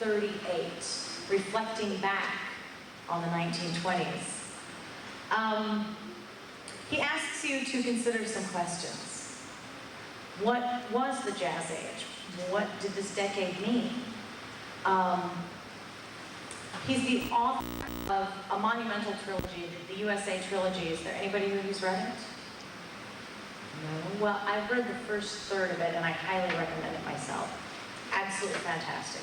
1938, reflecting back on the 1920s. He asks you to consider some questions. What was the Jazz Age? What did this decade mean? He's the author of a monumental trilogy, the USA trilogy. Is there anybody who's read it? No? Well, I've read the first third of it, and I highly recommend it myself. Absolutely fantastic.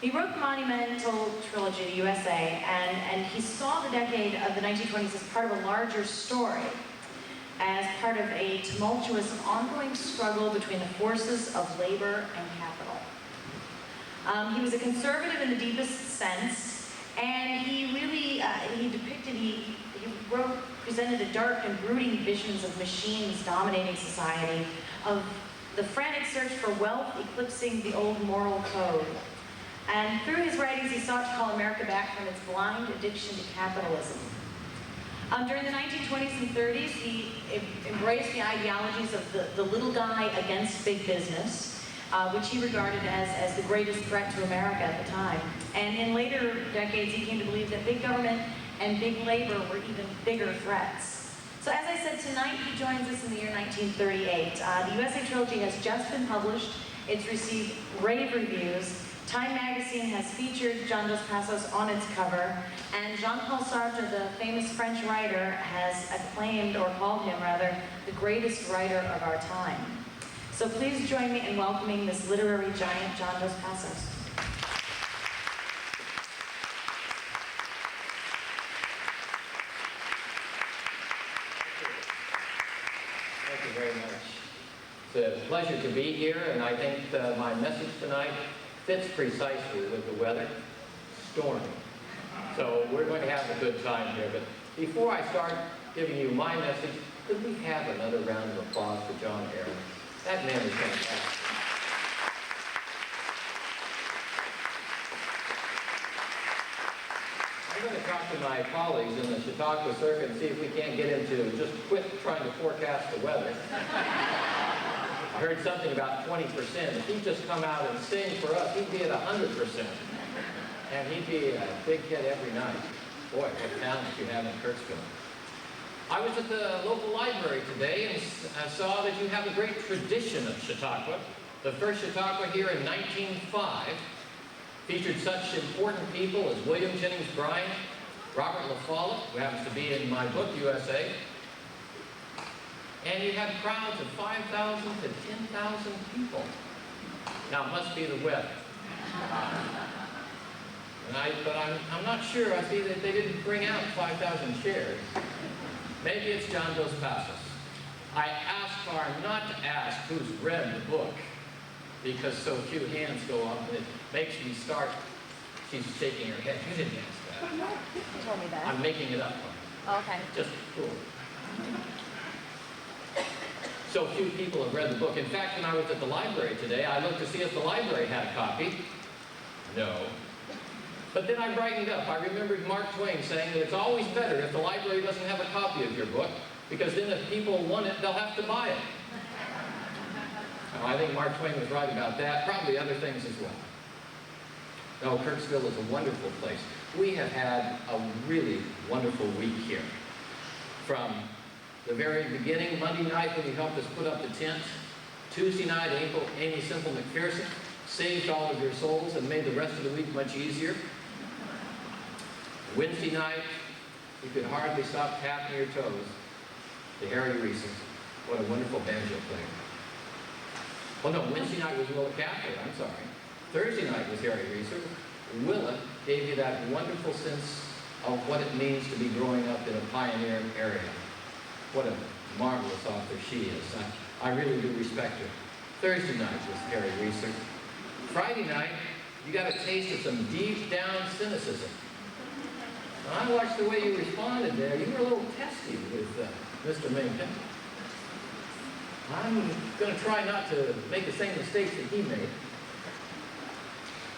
He wrote the monumental trilogy, the USA, and he saw the decade of the 1920s as part of a larger story, as part of a tumultuous and ongoing struggle between the forces of labor and capital. He was a conservative in the deepest sense, and he really, he presented a dark and brooding visions of machines dominating society, of the frantic search for wealth eclipsing the old moral code. And through his writings, he sought to call America back from its blind addiction to capitalism. During the 1920s and 30s, he embraced the ideologies of the little guy against big business, which he regarded as the greatest threat to America at the time. And in later decades, he came to believe that big government and big labor were even bigger threats. So as I said, tonight he joins us in the year 1938. The USA Trilogy has just been published. It's received rave reviews. Time magazine has featured John dos Passos on its cover, and Jean-Paul Sartre, the famous French writer, has acclaimed, or called him rather, the greatest writer of our time. So please join me in welcoming this literary giant, John dos Passos. Thank you very much. It's a pleasure to be here, and I think my message tonight fits precisely with the weather, stormy. So we're going to have a good time here. But before I start giving you my message, could we have another round of applause for John Aaron? That man is fantastic. I'm going to talk to my colleagues in the Chautauqua circuit and see if we can't get him to just quit trying to forecast the weather. I heard something about 20%. If he'd just come out and sing for us, he'd be at 100%. And he'd be a big hit every night. Boy, what talent you have in Kirksville. I was at the local library today and I saw that you have a great tradition of Chautauqua. The first Chautauqua here in 1905 featured such important people as William Jennings Bryan, Robert LaFollette, who happens to be in my book, USA, and you had crowds of 5,000 to 10,000 people. Now, it must be the weather. But I'm not sure. I see that they didn't bring out 5,000 chairs. Maybe it's John dos Passos. I asked her not to ask who's read the book, because so few hands go up, and it makes me start. She's shaking her head. You didn't ask that. No, you told me that. I'm making it up. Oh, okay. Just cool. So few people have read the book. In fact, when I was at the library today, I looked to see if the library had a copy. No. But then I brightened up. I remembered Mark Twain saying that it's always better if the library doesn't have a copy of your book, because then if people want it, they'll have to buy it. Now, I think Mark Twain was right about that, probably other things as well. No, Kirksville is a wonderful place. We have had a really wonderful week here. From the very beginning, Monday night when you helped us put up the tent, Tuesday night, Amy Simple McPherson saved all of your souls and made the rest of the week much easier. Wednesday night, you could hardly stop tapping your toes to Harry Reeser. What a wonderful banjo player. Well, no, Wednesday night was Willa Cather, I'm sorry. Thursday night was Harry Reeser. Willa gave you that wonderful sense of what it means to be growing up in a pioneer area. What a marvelous author she is. I really do respect her. Thursday night was Harry Reeser. Friday night, you got a taste of some deep down cynicism. I watched the way you responded there. You were a little testy with Mr. Minkin. I'm going to try not to make the same mistakes that he made.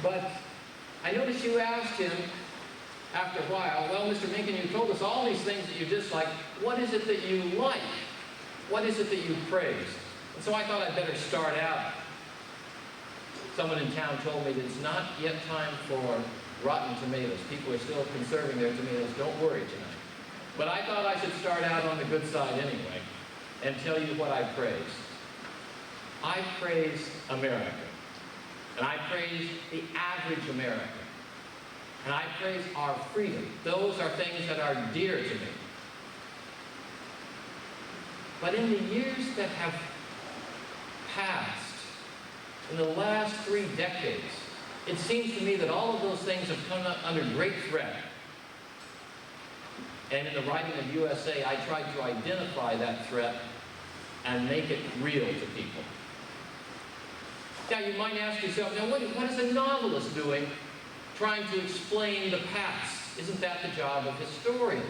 But I noticed you asked him after a while, well, Mr. Minkin, you told us all these things that you dislike. What is it that you like? What is it that you praise? And so I thought I'd better start out Someone in town told me that it's not yet time for rotten tomatoes. People are still conserving their tomatoes. Don't worry tonight. But I thought I should start out on the good side anyway and tell you what I praise. I praise America. And I praise the average American. And I praise our freedom. Those are things that are dear to me. But in the years that have passed, in the last 3 decades, it seems to me that all of those things have come under great threat. And in the writing of USA, I tried to identify that threat and make it real to people. Now, you might ask yourself, now what is a novelist doing trying to explain the past? Isn't that the job of historians?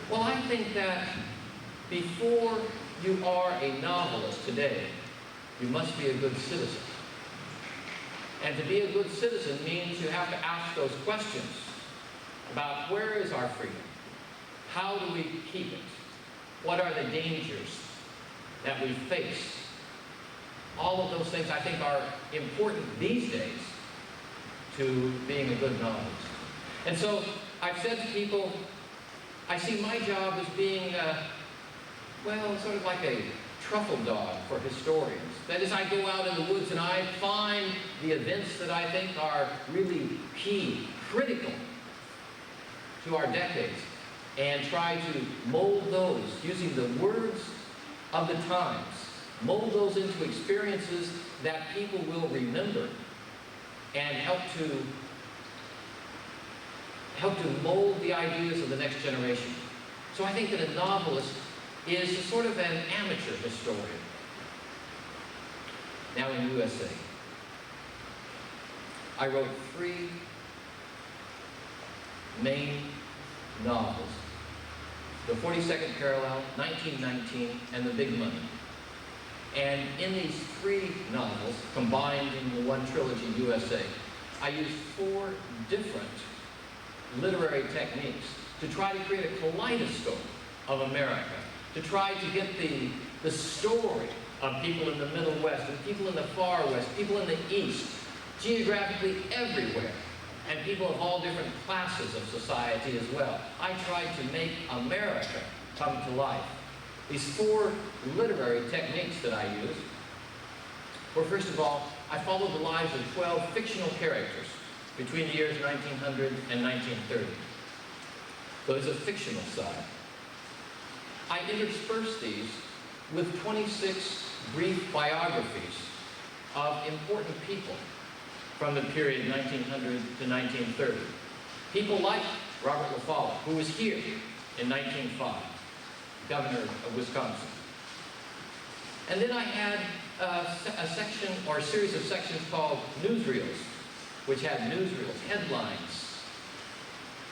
Well, I think that before you are a novelist today, you must be a good citizen. And to be a good citizen means you have to ask those questions about where is our freedom? How do we keep it? What are the dangers that we face? All of those things I think are important these days to being a good novelist. And so I've said to people, I see my job as being, well, sort of like a truffle dog for historians. That is, I go out in the woods and I find the events that I think are really key, critical to our decades, and try to mold those using the words of the times, mold those into experiences that people will remember and help to mold the ideas of the next generation. So I think that a novelist is sort of an amateur historian. Now in USA, I wrote 3 main novels: The 42nd Parallel, 1919, and The Big Money. And in these 3 novels, combined in the one trilogy, USA, I used 4 different literary techniques to try to create a kaleidoscope of America, to try to get the story of people in the Middle West, and people in the Far West, people in the East, geographically everywhere, and people of all different classes of society as well. I tried to make America come to life. These 4 literary techniques that I used were, first of all, I followed the lives of 12 fictional characters between the years 1900 and 1930. So there's a fictional side. I interspersed these with 26 brief biographies of important people from the period 1900 to 1930. People like Robert La Follette, who was here in 1905, governor of Wisconsin. And then I had a section, or a series of sections called newsreels, which had newsreels, headlines,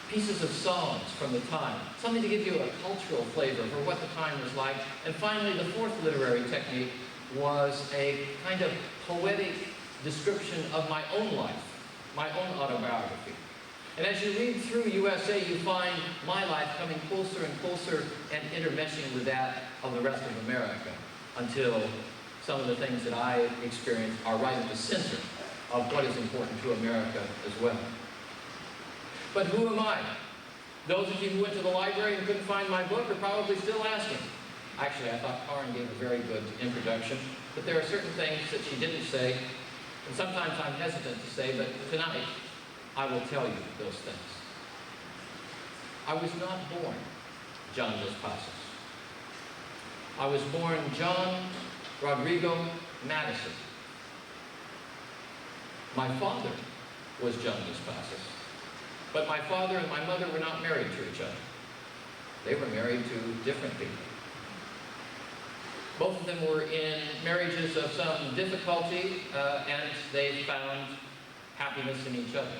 pieces of songs from the time, something to give you a cultural flavor for what the time was like. And finally, the 4th literary technique was a kind of poetic description of my own life, my own autobiography. And as you read through USA, you find my life coming closer and closer and intermeshing with that of the rest of America, until some of the things that I experienced are right at the center of what is important to America as well. But who am I? Those of you who went to the library and couldn't find my book are probably still asking. Actually, I thought Karen gave a very good introduction, but there are certain things that she didn't say, and sometimes I'm hesitant to say, but tonight I will tell you those things. I was not born John dos Passos. I was born John Rodrigo Madison. My father was John dos Passos, but my father and my mother were not married to each other. They were married to different people. Both of them were in marriages of some difficulty, and they found happiness in each other.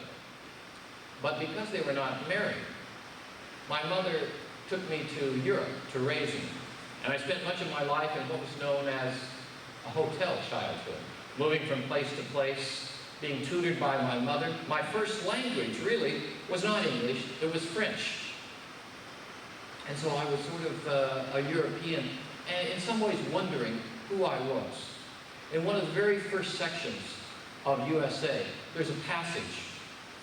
But because they were not married, my mother took me to Europe to raise me. And I spent much of my life in what was known as a hotel childhood, moving from place to place, being tutored by my mother. My first language, really, was not English, it was French. And so I was sort of a European, and in some ways wondering who I was. In one of the very first sections of USA, there's a passage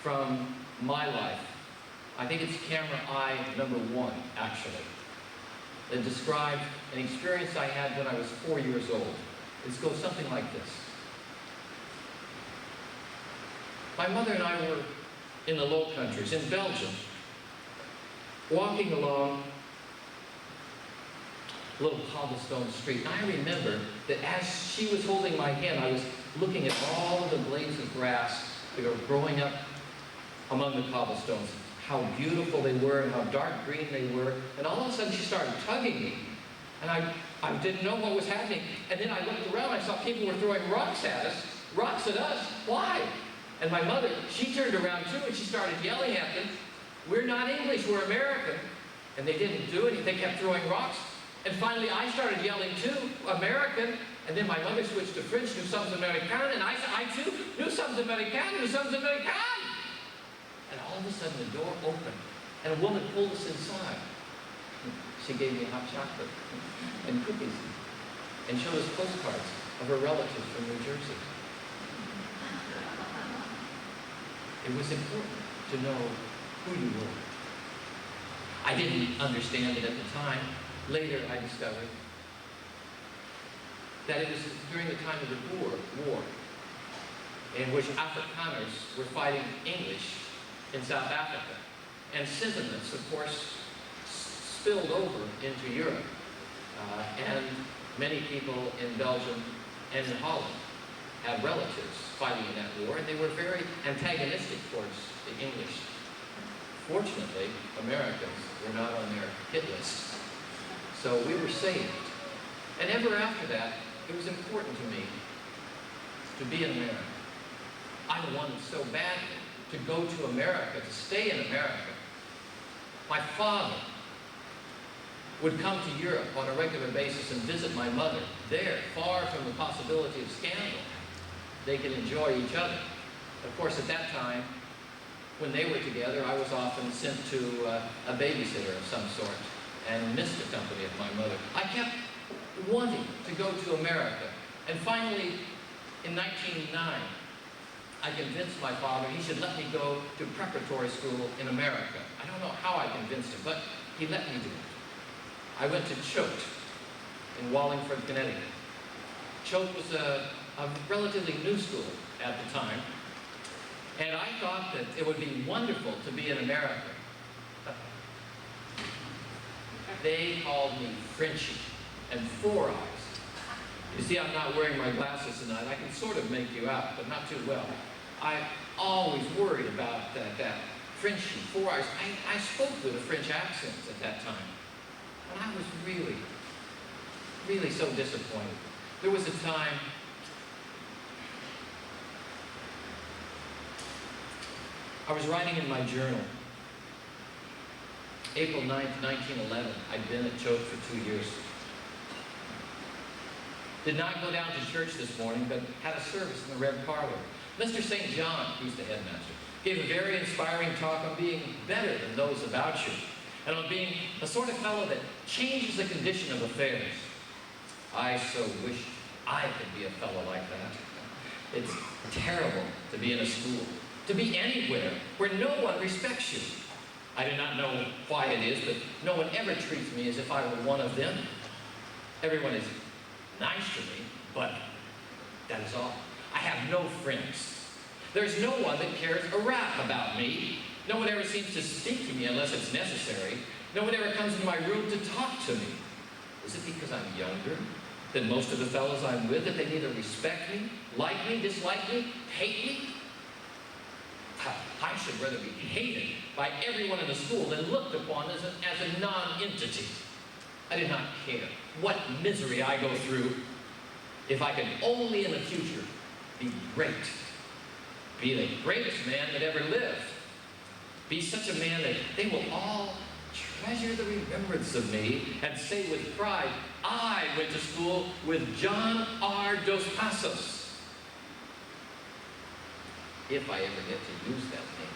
from my life. I think it's camera eye number 1, actually. That describes an experience I had when I was 4 years old. It goes something like this. My mother and I were in the Low Countries, in Belgium, walking along a little cobblestone street. And I remember that as she was holding my hand, I was looking at all of the blades of grass that were growing up among the cobblestones, how beautiful they were and how dark green they were. And all of a sudden she started tugging me. And I didn't know what was happening. And then I looked around, I saw people were throwing rocks at us. Why? And my mother, she turned around too and she started yelling at them. We're not English, we're American. And they didn't do anything, they kept throwing rocks. And finally I started yelling too, American. And then my mother switched to French, nous sommes Americains. And I too, nous sommes Americains, nous sommes Americains. And all of a sudden the door opened and a woman pulled us inside. She gave me hot chocolate and cookies and showed us postcards of her relatives from New Jersey. It was important to know who you were. I didn't understand it at the time. Later I discovered that it was during the time of the war in which Afrikaners were fighting English in South Africa. And sentiments, of course, spilled over into Europe. And many people in Belgium and in Holland had relatives fighting in that war, and they were very antagonistic towards the English. Fortunately, Americans were not on their hit list. So we were saved. And ever after that, it was important to me to be an American. I wanted so badly to go to America, to stay in America. My father would come to Europe on a regular basis and visit my mother there, far from the possibility of scandal. They could enjoy each other. Of course, at that time, when they were together, I was often sent to a babysitter of some sort and missed the company of my mother. I kept wanting to go to America. And finally, in 1909, I convinced my father he should let me go to preparatory school in America. I don't know how I convinced him, but he let me do it. I went to Choate in Wallingford, Connecticut. Choate was a relatively new school at the time, and I thought that it would be wonderful to be in America. They called me Frenchie and Four Eyes. You see, I'm not wearing my glasses tonight. I can sort of make you out, but not too well. I always worried about that Frenchie, Four Eyes. I spoke with a French accent at that time. And I was really, really so disappointed. There was a time I was writing in my journal, April 9th, 1911. I'd been at Choate for 2 years. Did not go down to church this morning, but had a service in the Red Parlor. Mr. St. John, who's the headmaster, gave a very inspiring talk on being better than those about you, and on being a sort of fellow that changes the condition of affairs. I so wish I could be a fellow like that. It's terrible to be in a school, to be anywhere where no one respects you. I do not know why it is, but no one ever treats me as if I were one of them. Everyone is nice to me, but that is all. I have no friends. There's no one that cares a rap about me. No one ever seems to speak to me unless it's necessary. No one ever comes into my room to talk to me. Is it because I'm younger than most of the fellows I'm with that they neither respect me, like me, dislike me, hate me? I should rather be hated by everyone in the school than looked upon as a non-entity. I did not care what misery I go through if I could only in the future be great. Be the greatest man that ever lived. Be such a man that they will all treasure the remembrance of me and say with pride, I went to school with John R. dos Passos. If I ever get to use that name.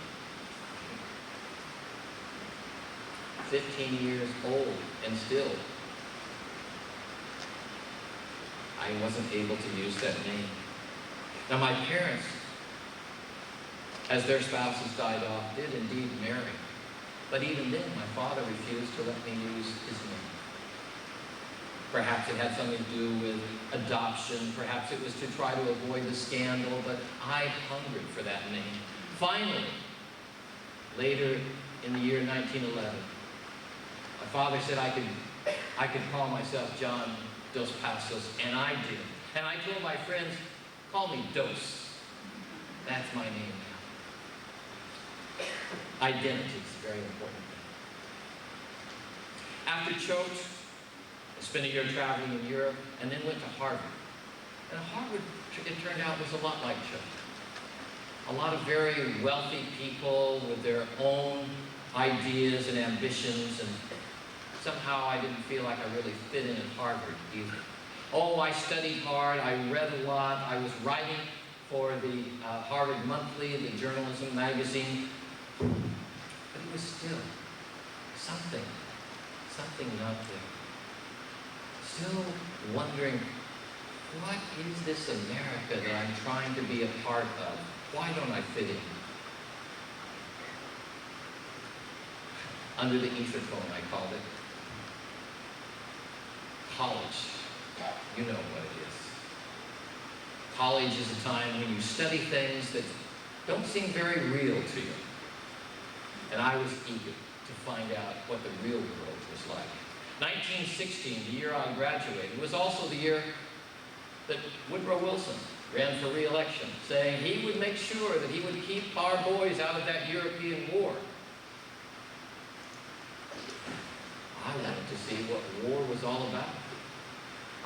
15 years old and still, I I wasn't able to use that name. Now my parents, as their spouses died off, did indeed marry. But even then, my father refused to let me use his name. Perhaps it had something to do with adoption. Perhaps it was to try to avoid the scandal, but I hungered for that name. Finally, later in the year 1911, my father said I could call myself John dos Passos, and I did. And I told my friends, call me Dos. That's my name now. Identity is a very important thing. After Choate, I spent a year traveling in Europe and then went to Harvard. And Harvard, it turned out, was a lot like Choate. A lot of very wealthy people with their own ideas and ambitions, and somehow I didn't feel like I really fit in at Harvard either. Oh, I studied hard, I read a lot, I was writing for the Harvard Monthly, the journalism magazine, but it was still something not there. Still wondering, what is this America that I'm trying to be a part of? Why don't I fit in? Under the ether tone, I called it. College. You know what it is. College is a time when you study things that don't seem very real to you. And I was eager to find out what the real world was like. 1916, the year I graduated, was also the year that Woodrow Wilson ran for re-election, saying he would make sure that he would keep our boys out of that European war. I wanted to see what war was all about.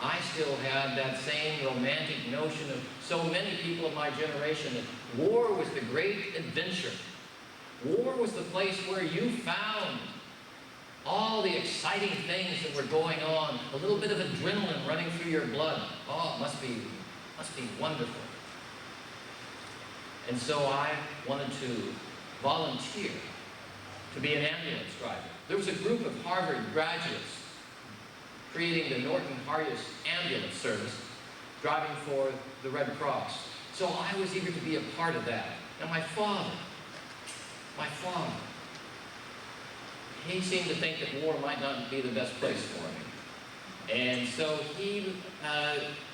I still had that same romantic notion of so many people of my generation that war was the great adventure. War was the place where you found all the exciting things that were going on, a little bit of adrenaline running through your blood. Oh, it must be wonderful. And so I wanted to volunteer to be an ambulance driver. There was a group of Harvard graduates creating the Norton Harris ambulance service, driving for the Red Cross. So I was eager to be a part of that. And my father, he seemed to think that war might not be the best place for me. And so he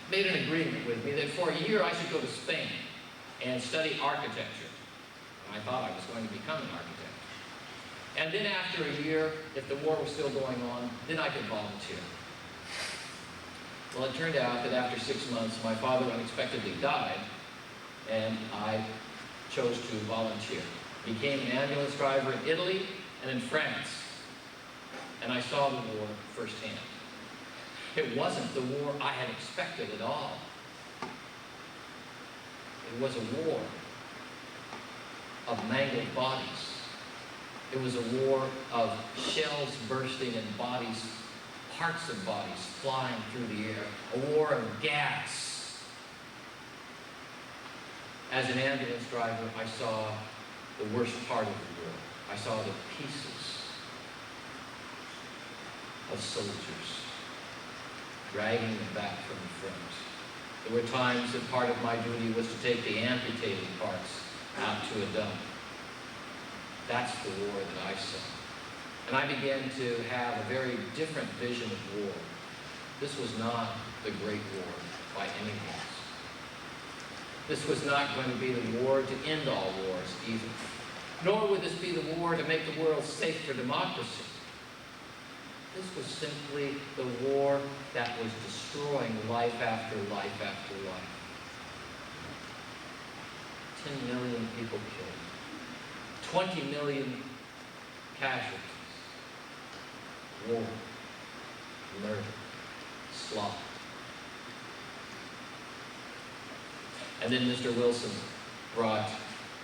made an agreement with me that for a year I should go to Spain and study architecture. And I thought I was going to become an architect. And then after a year, if the war was still going on, then I could volunteer. Well, it turned out that after 6 months, my father unexpectedly died, and I chose to volunteer. Became an ambulance driver in Italy and in France, and I saw the war firsthand. It wasn't the war I had expected at all. It was a war of mangled bodies. It was a war of shells bursting and bodies, parts of bodies flying through the air. A war of gas. As an ambulance driver, I saw the worst part of the war. I saw the pieces of soldiers dragging them back from the front. There were times that part of my duty was to take the amputated parts out to a dump. That's the war that I saw. And I began to have a very different vision of war. This was not the Great War by any means. This was not going to be the war to end all wars either. Nor would this be the war to make the world safe for democracy. This was simply the war that was destroying life after life after life. 10 million people killed. 20 million casualties. War, murder, slaughter. And then Mr. Wilson brought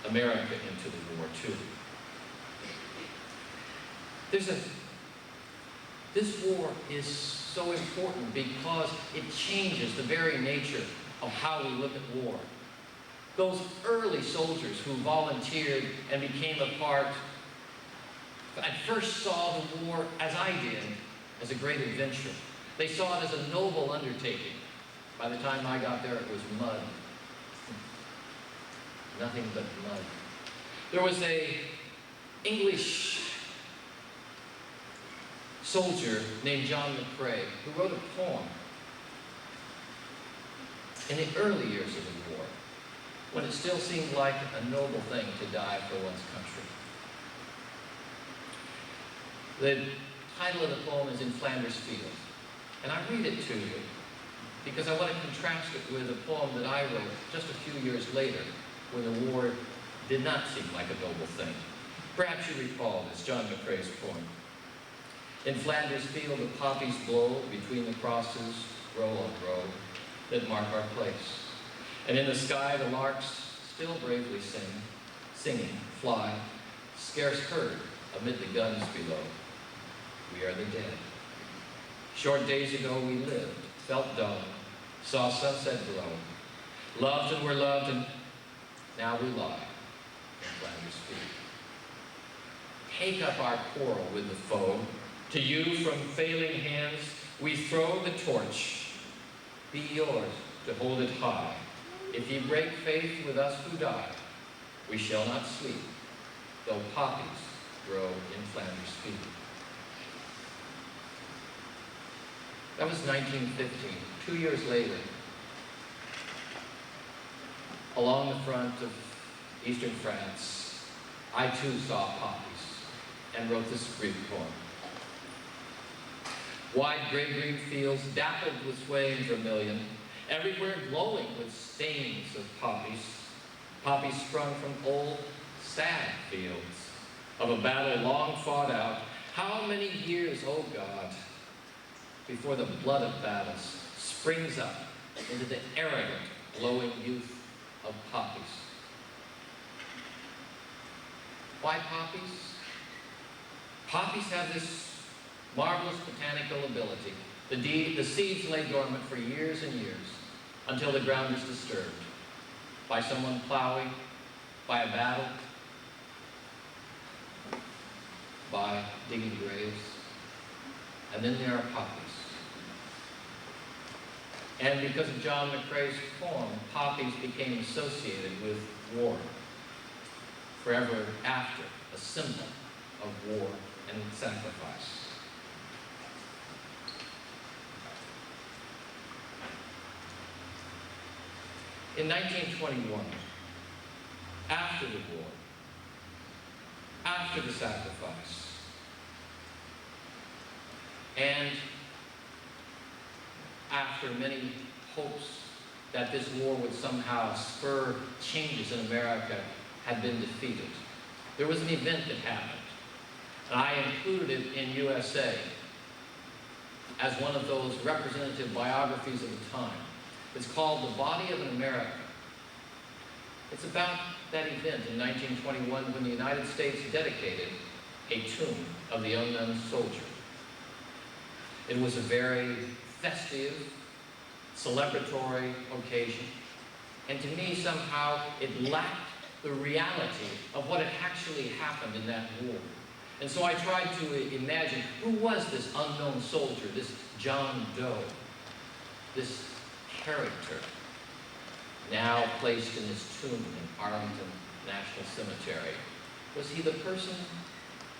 America into the war too. This war is so important because it changes the very nature of how we look at war. Those early soldiers who volunteered and became a part, at first saw the war, as I did, as a great adventure. They saw it as a noble undertaking. By the time I got there, it was mud. Nothing but mud. There was an English soldier named John McCrae who wrote a poem in the early years of the war, when it still seemed like a noble thing to die for one's country. The title of the poem is In Flanders Field, and I read it to you because I want to contrast it with a poem that I wrote just a few years later, when the war did not seem like a noble thing. Perhaps you recall this, John McCrae's poem. In Flanders Field, the poppies blow between the crosses, row on row, that mark our place. And in the sky, the larks still bravely sing, singing, fly, scarce heard amid the guns below. We are the dead. Short days ago we lived, felt dull, saw sunset glow, loved and were loved, and now we lie in Flanders Field. Take up our quarrel with the foe. To you from failing hands we throw the torch. Be yours to hold it high. If ye break faith with us who die, we shall not sleep, though poppies grow in Flanders Field. That was 1915. 2 years later, along the front of eastern France, I too saw poppies and wrote this brief poem. Wide gray-green fields dappled with swaying vermilion, everywhere glowing with stains of poppies, poppies sprung from old, sad fields of a battle long fought out. How many years, oh God, before the blood of battles springs up into the arrogant, glowing youth of poppies. Why poppies? Poppies have this marvelous botanical ability. The seeds lay dormant for years and years until the ground is disturbed by someone plowing, by a battle, by digging graves, and then there are poppies. And because of John McCrae's poem, poppies became associated with war, forever after, a symbol of war and sacrifice. In 1921, after the war, after the sacrifice, and after many hopes that this war would somehow spur changes in America had been defeated, there was an event that happened. And I included it in USA as one of those representative biographies of the time. It's called The Body of an American. It's about that event in 1921 when the United States dedicated a tomb of the unknown soldier. It was a very festive, celebratory occasion. And to me, somehow, it lacked the reality of what had actually happened in that war. And so I tried to imagine, who was this unknown soldier, this John Doe, this character, now placed in his tomb in Arlington National Cemetery? Was he the person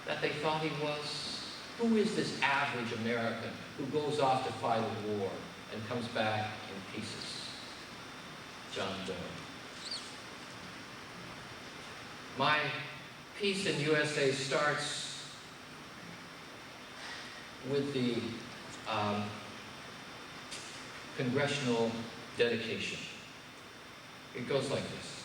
that they thought he was? Who is this average American who goes off to fight a war and comes back in pieces? John Doe. My piece in USA starts with the congressional dedication. It goes like this.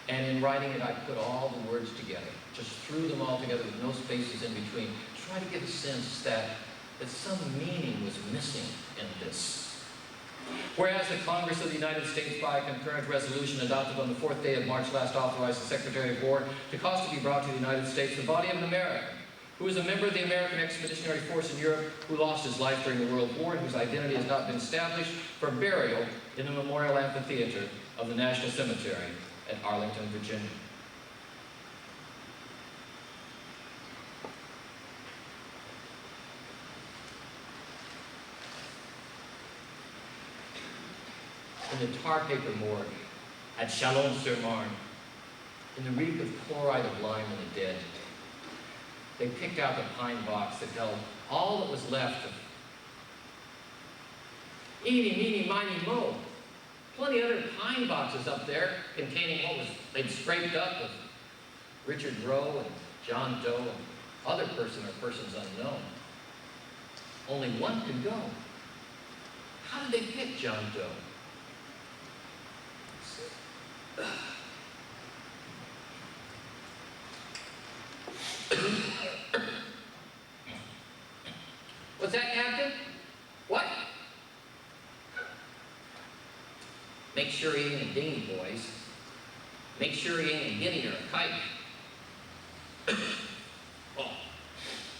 And in writing it, I put all the words together, just threw them all together with no spaces in between, to try to give a sense that some meaning was missing in this. Whereas the Congress of the United States, by a concurrent resolution adopted on the 4th day of March last, authorized the Secretary of War to cause to be brought to the United States the body of an American who was a member of the American Expeditionary Force in Europe, who lost his life during the World War and whose identity has not been established, for burial in the Memorial Amphitheater of the National Cemetery at Arlington, Virginia. in the tar paper morgue at Chalon-sur-Marne, in the reek of chloride of lime in the dead. They picked out the pine box that held all that was left of eeny, meeny, miny, mo. Plenty other pine boxes up there containing what was they'd scraped up of Richard Roe and John Doe and other person or persons unknown. Only one could go. How did they pick John Doe? What's that, Captain? What? Make sure he ain't a dinghy, boys. Make sure he ain't a guinea or a kite. Well,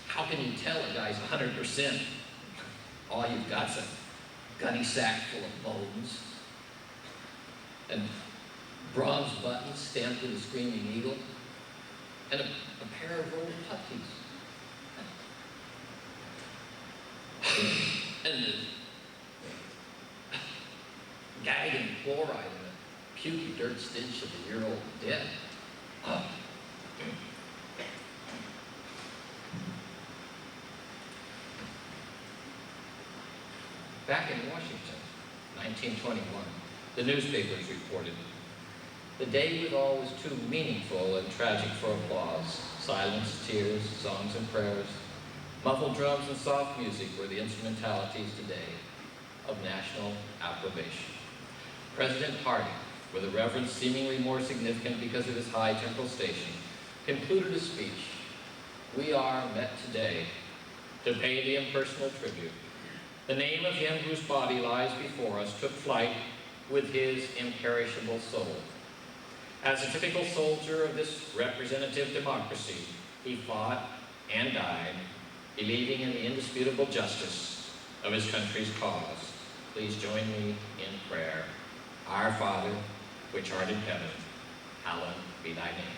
how can you tell a guy's 100%? All you've got's a gunny sack full of bones and bronze buttons stamped with a screaming eagle and a pair of old puttees. And the gag and chloride and the pukey dirt stench of the year-old dead. Oh. Back in Washington, 1921, the newspapers reported, "The day withal was too meaningful and tragic for applause. Silence, tears, songs and prayers, muffled drums and soft music were the instrumentalities today of national approbation." President Harding, with a reverence seemingly more significant because of his high temporal station, concluded his speech, "We are met today to pay the impersonal tribute. The name of him whose body lies before us took flight with his imperishable soul. As a typical soldier of this representative democracy, he fought and died, believing in the indisputable justice of his country's cause. Please join me in prayer. Our Father, which art in heaven, hallowed be thy name.